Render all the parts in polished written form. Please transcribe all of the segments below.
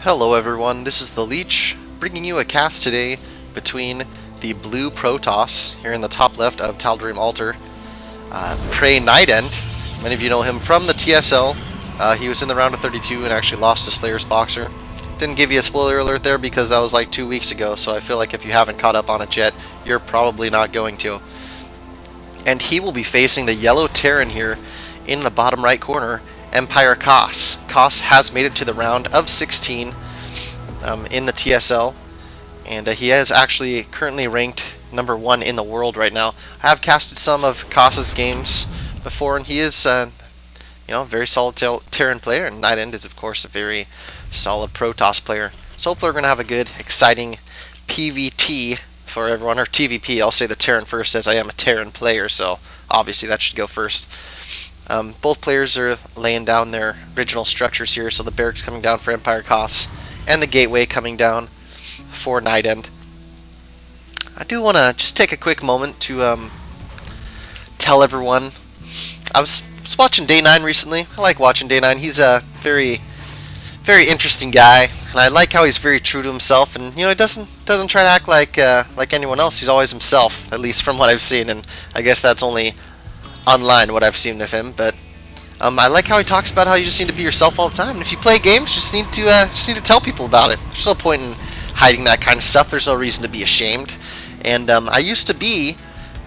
Hello everyone, this is the Leech, bringing you a cast today between the blue Protoss, here in the top left of Tal'Darim Altar, Prey Nightend. Many of you know him from the TSL. He was in the round of 32 and actually lost to Slayer's Boxer. Didn't give you a spoiler alert there because that was like 2 weeks ago, so I feel like if you haven't caught up on it yet, you're probably not going to. And he will be facing the yellow Terran here in the bottom right corner, EmpireKas. Kas has made it to the round of 16 in the TSL, and he is actually currently ranked number 1 in the world right now. I have casted some of Kas's games before, and he is a very solid Terran player, and Nightend is of course a very solid Protoss player. So hopefully we're going to have a good, exciting PvT for everyone, or TVP. I'll say the Terran first, as I am a Terran player, so obviously that should go first. Both players are laying down their original structures here, so the barracks coming down for EmpireKas and the gateway coming down for Nightend. I do want to just take a quick moment to tell everyone, I was watching Day 9 recently. I like watching Day 9. He's a very interesting guy, and I like how he's very true to himself, and he doesn't try to act like anyone else. He's always himself, at least from what I've seen, and I guess that's only online what I've seen of him. But I like how he talks about how you just need to be yourself all the time, and if you play games, you just need to tell people about it. There's no point in hiding that kind of stuff. There's no reason to be ashamed, and I used to be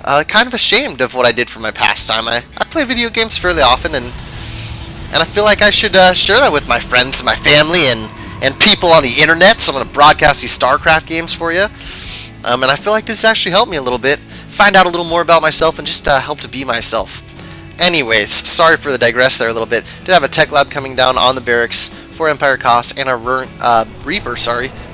kind of ashamed of what I did for my pastime. I play video games fairly often, and I feel like I should share that with my friends, my family, and people on the internet. So I'm going to broadcast these StarCraft games for you, and I feel like this has actually helped me a little bit, find out a little more about myself, and just help to be myself. Anyways, sorry for the digress there a little bit. Did have a tech lab coming down on the barracks for EmpireKas, and a Reaper,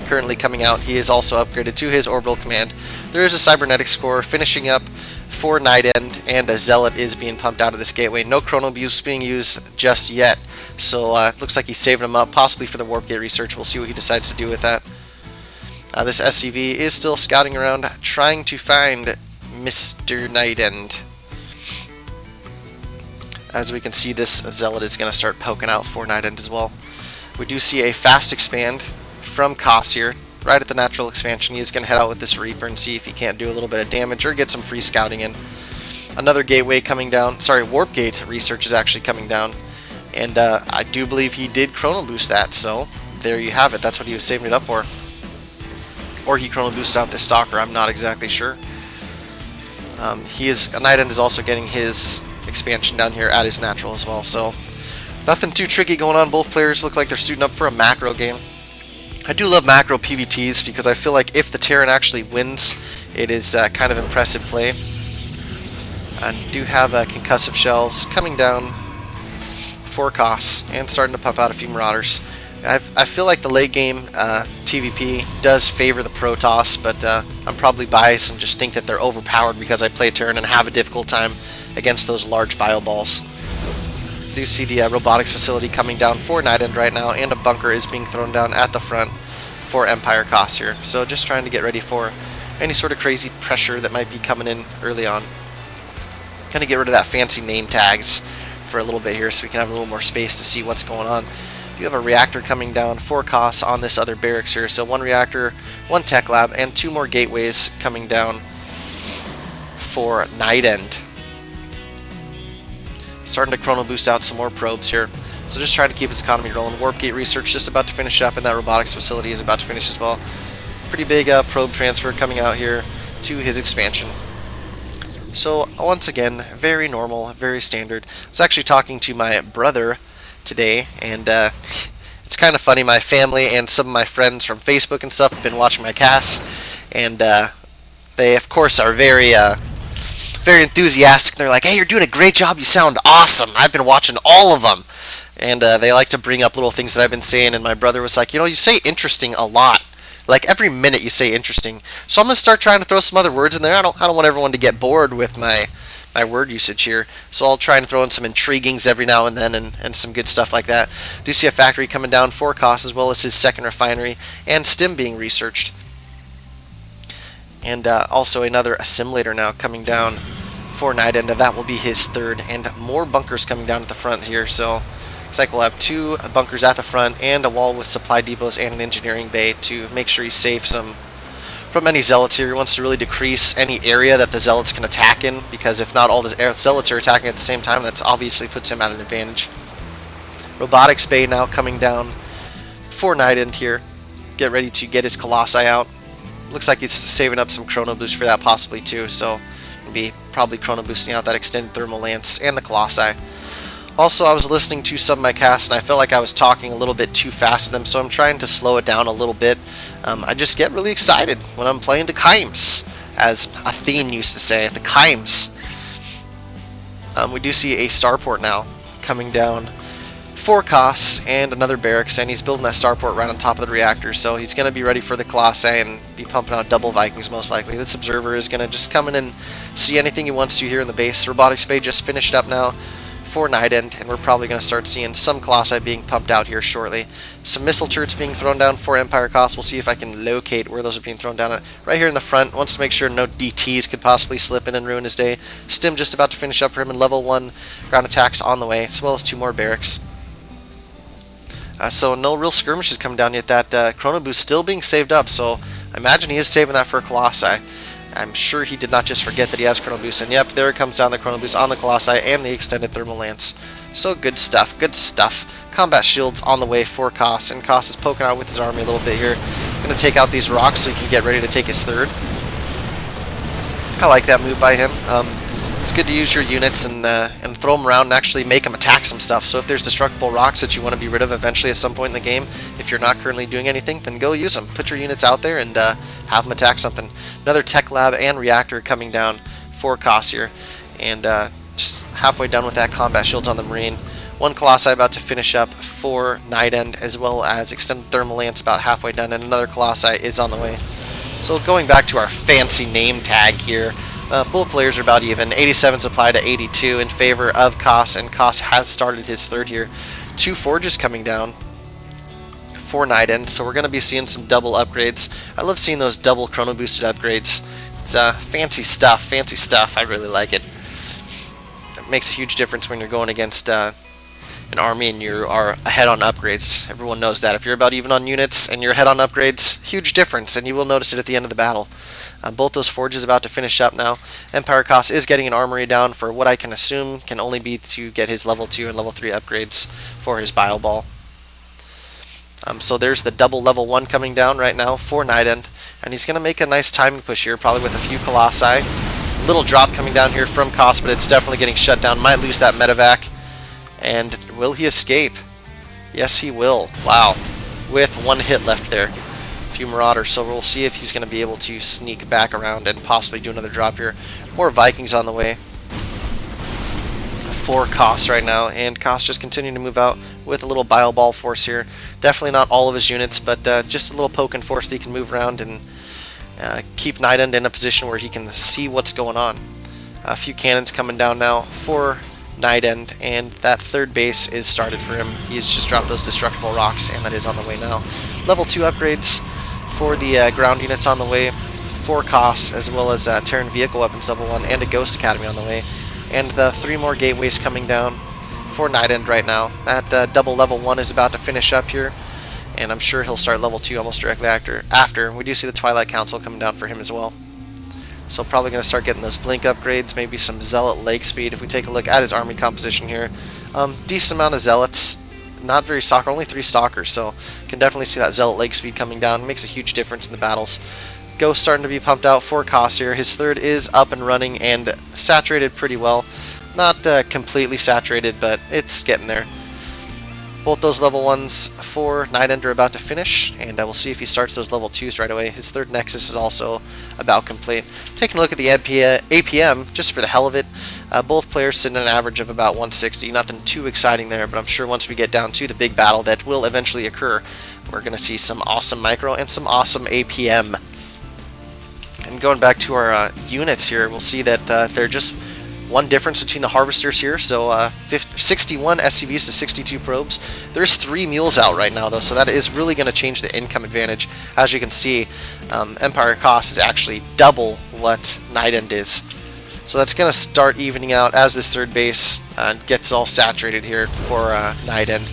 currently coming out. He is also upgraded to his orbital command. There is a cybernetic score finishing up for Nightend, and a Zealot is being pumped out of this gateway. No chrono boost being used just yet, so it looks like he's saving them up, possibly for the warp gate research. We'll see what he decides to do with that. This SCV is still scouting around, trying to find Mr. Nightend. As we can see, this Zealot is going to start poking out for Nightend as well. We do see a fast expand from Kas here, right at the natural expansion. He is going to head out with this Reaper and see if he can't do a little bit of damage or get some free scouting in. Another gateway coming down. Warp gate research is actually coming down, and I do believe he did chrono boost that, so there you have it. That's what he was saving it up for. Or he chrono boosted out this Stalker, I'm not exactly sure. Nightend is also getting his expansion down here at his natural as well, so nothing too tricky going on. Both players look like they're suiting up for a macro game. I do love macro PvTs because I feel like if the Terran actually wins, it is kind of impressive play. And you do have concussive shells coming down for Kas and starting to pump out a few Marauders. I feel like the late game TVP does favor the Protoss, but I'm probably biased and just think that they're overpowered because I play Terran and have a difficult time against those large bio balls. You do see the robotics facility coming down for Nightend right now, and a bunker is being thrown down at the front for EmpireKas here. So just trying to get ready for any sort of crazy pressure that might be coming in early on. Kind of get rid of that fancy name tags for a little bit here so we can have a little more space to see what's going on. You have a reactor coming down for Kas on this other barracks here. So one reactor, one tech lab, and 2 more gateways coming down for Nightend. Starting to chrono boost out some more probes here. So just trying to keep his economy rolling. Warp gate research just about to finish up, and that robotics facility is about to finish as well. Pretty big probe transfer coming out here to his expansion. So once again, very normal, very standard. I was actually talking to my brother today, and it's kind of funny. My family and some of my friends from Facebook and stuff have been watching my casts, and they of course are very enthusiastic. They're like, "Hey, you're doing a great job. You sound awesome. I've been watching all of them." And they like to bring up little things that I've been saying. And my brother was like, "You say interesting a lot. Like every minute you say interesting." So I'm gonna start trying to throw some other words in there. I don't want everyone to get bored with my word usage here. So I'll try and throw in some intriguings every now and then, and some good stuff like that. Do see a factory coming down for Kas, as well as his second refinery and stim being researched. And also another assimilator now coming down for Nightend, and that will be his third, and more bunkers coming down at the front here. So Looks like we'll have 2 bunkers at the front and a wall with supply depots and an engineering bay to make sure he's safe from any zealots here. He wants to really decrease any area that the zealots can attack in, because if not all the zealots are attacking at the same time, that's obviously puts him at an advantage. Robotics bay now coming down for Nightend here. Get ready to get his Colossi out. Looks like he's saving up some Chrono Boost for that possibly too, so he'll be probably Chrono Boosting out that extended Thermal Lance and the Colossi. Also, I was listening to some of my casts and I felt like I was talking a little bit too fast to them, so I'm trying to slow it down a little bit. I just get really excited when I'm playing the Chimes, as Athene used to say, the Chimes. We do see a starport now coming down for Kas and another barracks, and he's building that starport right on top of the reactor, so he's going to be ready for the Colossi and be pumping out double Vikings most likely. This observer is going to just come in and see anything he wants to here in the base. Robotics bay just finished up now for Nightend, and we're probably going to start seeing some Colossi being pumped out here shortly. Some missile turrets being thrown down for EmpireKas. We'll see if I can locate where those are being thrown down at. Right here in the front, wants to make sure no DTs could possibly slip in and ruin his day. Stim just about to finish up for him, and level 1 ground attacks on the way, as well as 2 more barracks. So no real skirmishes coming down yet. That Chrono Boost still being saved up, so I imagine he is saving that for Colossi. I'm sure he did not just forget that he has Chrono Boost, and yep, there it comes down the Chrono Boost on the Colossi and the extended Thermal Lance. So good stuff, good stuff. Combat shields on the way for Kas, and Kas is poking out with his army a little bit here. Going to take out these rocks so he can get ready to take his third. I like that move by him. It's good to use your units and throw them around and actually make them attack some stuff. So if there's destructible rocks that you want to be rid of eventually at some point in the game, if you're not currently doing anything, then go use them. Put your units out there and have them attack something. Another tech lab and reactor coming down for Kas here, and just halfway done with that. Combat shields on the Marine. 1 Colossi about to finish up for Nightend, as well as extended Thermal Lance about halfway done, and another Colossi is on the way. So going back to our fancy name tag here, both players are about even. 87 supply to 82 in favor of Kas, and Kas has started his third here. 2 forges coming down for Nightend, so we're going to be seeing some double upgrades. I love seeing those double chrono boosted upgrades. It's fancy stuff. I really like it. It makes a huge difference when you're going against an army and you are ahead on upgrades. Everyone knows that. If you're about even on units and you're ahead on upgrades, huge difference, and you will notice it at the end of the battle. Both those forges about to finish up now. EmpireKas is getting an armory down for what I can assume can only be to get his level 2 and level 3 upgrades for his Bio Ball. So there's the double level 1 coming down right now for Nightend, and he's going to make a nice timing push here, probably with a few Colossi. Little drop coming down here from Kas, but it's definitely getting shut down. Might lose that medevac. And will he escape? Yes, he will. Wow. With 1 hit left there. A few Marauders, so we'll see if he's going to be able to sneak back around and possibly do another drop here. More Vikings on the way for Kas right now, and Kas just continuing to move out with a little Bio Ball force here. Definitely not all of his units, but just a little poke and force that he can move around and keep Nightend in a position where he can see what's going on. A few cannons coming down now for Nightend, and that third base is started for him. He's just dropped those destructible rocks, and that is on the way now. Level 2 upgrades for the ground units on the way for Kas, as well as Terran Vehicle Weapons level 1 and a Ghost Academy on the way. And the 3 more gateways coming down for Nightend right now. That double level 1 is about to finish up here, and I'm sure he'll start level 2 almost directly after. We do see the Twilight Council coming down for him as well. So probably going to start getting those blink upgrades, maybe some Zealot leg speed. If we take a look at his army composition here, decent amount of Zealots, not very stalker, only 3 stalkers, so can definitely see that Zealot leg speed coming down. It makes a huge difference in the battles. Ghost starting to be pumped out for Kas here. His third is up and running and saturated pretty well. Not completely saturated, but it's getting there. Both those level 1s for Nightend are about to finish, and we'll see if he starts those level 2s right away. His third Nexus is also about complete. Taking a look at the APM, just for the hell of it, both players sitting at an average of about 160. Nothing too exciting there, but I'm sure once we get down to the big battle that will eventually occur, we're going to see some awesome micro and some awesome APM. And going back to our units here, we'll see that they're just one difference between the harvesters here, so 61 SCVs to 62 probes. There's 3 mules out right now though, so that is really going to change the income advantage. As you can see, EmpireKas is actually double what Nightend is. So that's going to start evening out as this third base gets all saturated here for Nightend.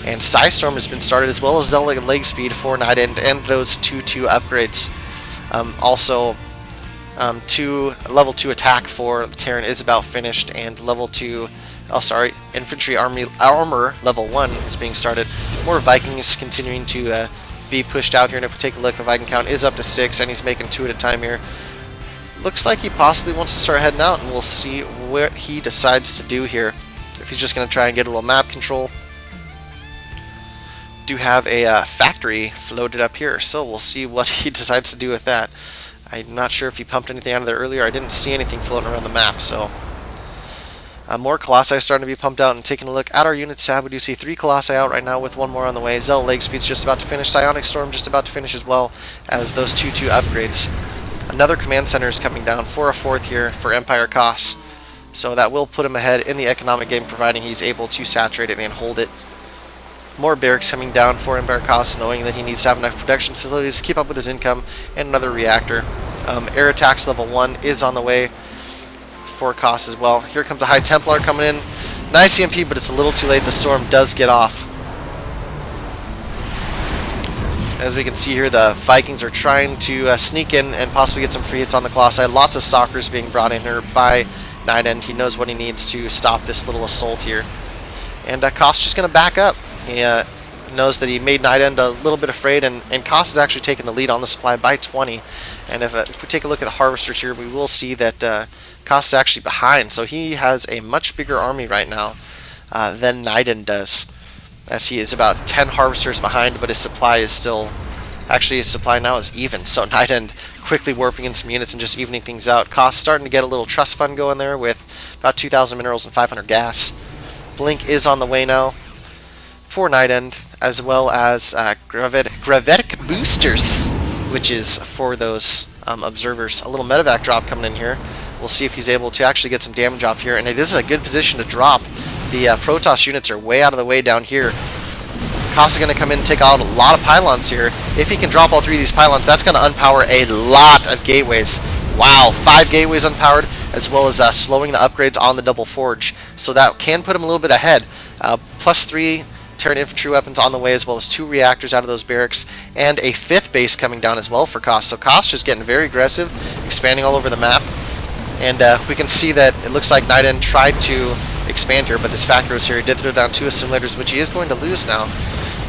And Psystorm has been started, as well as Zealot leg speed for Nightend, and those 2/2 upgrades. Also, level 2 attack for Terran is about finished, and level 2, infantry armor level 1 is being started. More Vikings continuing to be pushed out here, and if we take a look, the Viking count is up to 6, and he's making 2 at a time here. Looks like he possibly wants to start heading out, and we'll see what he decides to do here. If he's just going to try and get a little map control. Do have a factory floated up here, so we'll see what he decides to do with that. I'm not sure if he pumped anything out of there earlier. I didn't see anything floating around the map, so more Colossi starting to be pumped out. And taking a look at our units tab, we do see 3 Colossi out right now with 1 more on the way. Zealot leg speed's just about to finish. Psionic Storm just about to finish, as well as those 2/2 upgrades. Another command center is coming down for a 4th here for EmpireKas, so that will put him ahead in the economic game, providing he's able to saturate it and hold it. More barracks coming down for EmpireKas, knowing that he needs to have enough production facilities to keep up with his income, and another reactor. Air attacks level 1 is on the way for Kos as well. Here comes a High Templar coming in. Nice EMP, but it's a little too late. The storm does get off. As we can see here, the Vikings are trying to sneak in and possibly get some free hits on the Colossi. Lots of stalkers being brought in here by Nightend. He knows what he needs to stop this little assault here. And Kos just going to back up. He knows that he made Nightend a little bit afraid, and Kos is actually taking the lead on the supply by 20. And if we take a look at the harvesters here, we will see that Kos is actually behind. So he has a much bigger army right now than Nightend does, as he is about 10 harvesters behind, but his supply is still... Actually, his supply now is even, so Nightend quickly warping in some units and just evening things out. Kos starting to get a little trust fund going there with about 2,000 minerals and 500 gas. Blink is on the way now for Nightend, as well as gravitic boosters, which is for those observers. A little medevac drop coming in here. We'll see if he's able to actually get some damage off here, and it is a good position to drop. The Protoss units are way out of the way down here. Kos is going to come in and take out a lot of pylons here. If he can drop all 3 of these pylons, that's going to unpower a lot of gateways. Wow, 5 gateways unpowered, as well as slowing the upgrades on the double forge. So that can put him a little bit ahead. Plus 3 Terran infantry weapons on the way, as well as 2 reactors out of those barracks, and a 5th base coming down as well for Kos. So Kos just getting very aggressive, expanding all over the map. And we can see that it looks like Nightend tried to expand here, but this factor was here. He did throw down 2 assimilators, which he is going to lose now.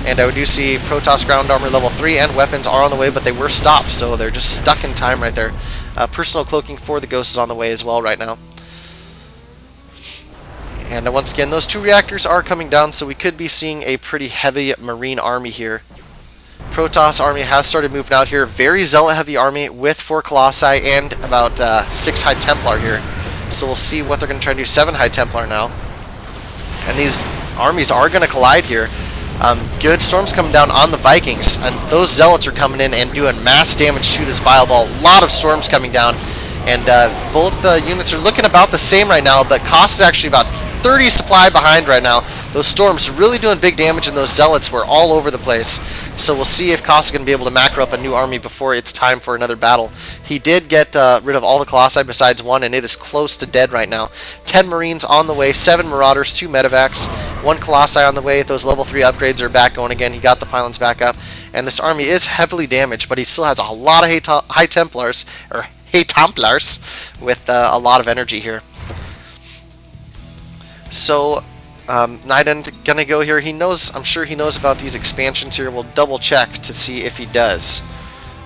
And we do see Protoss ground armor level 3 and weapons are on the way, but they were stopped, so they're just stuck in time right there. Personal cloaking for the Ghost is on the way as well right now. And once again, those 2 reactors are coming down, so we could be seeing a pretty heavy Marine army here. Protoss army has started moving out here. Very Zealot heavy army with 4 Colossi and about 6 High Templar here. So we'll see what they're going to try to do. 7 High Templar now. And these armies are going to collide here. Good storms coming down on the Vikings, and those Zealots are coming in and doing mass damage to this Bile Ball. A lot of storms coming down, and both units are looking about the same right now, but Kos is actually about 30 supply behind right now. Those storms really doing big damage, and those Zealots were all over the place. So we'll see if Kos is going to be able to macro up a new army before it's time for another battle. He did get rid of all the Colossi besides 1, and it is close to dead right now. 10 Marines on the way, 7 Marauders, 2 Medevacs, 1 Colossi on the way. Those level 3 upgrades are back going again. He got the pylons back up, and this army is heavily damaged, but he still has a lot of High Templars, or High Templars, with a lot of energy here. So Nightend gonna go here. He knows, I'm sure he knows about these expansions here. We'll double check to see if he does.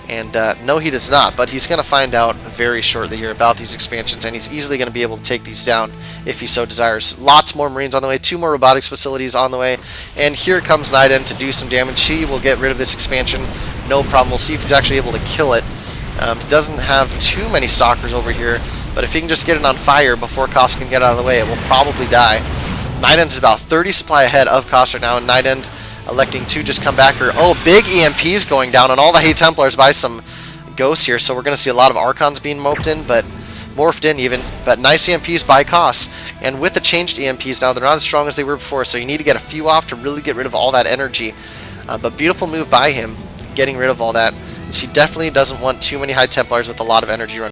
And no, he does not, but he's gonna find out very shortly here about these expansions, and he's easily gonna be able to take these down if he so desires. Lots more Marines on the way, 2 more robotics facilities on the way, and here comes Nightend to do some damage. He will get rid of this expansion, no problem. We'll see if he's actually able to kill it. He doesn't have too many stalkers over here, but if he can just get it on fire before Kos can get out of the way, it will probably die. Nightend is about 30 supply ahead of Kos right now, and Nightend electing to just come back here. Oh, big EMPs going down on all the High Templars by some Ghosts here, so we're going to see a lot of Archons being morphed in even, but nice EMPs by Kos. And with the changed EMPs now, they're not as strong as they were before, so you need to get a few off to really get rid of all that energy. But beautiful move by him, getting rid of all that. So he definitely doesn't want too many High Templars with a lot of energy running.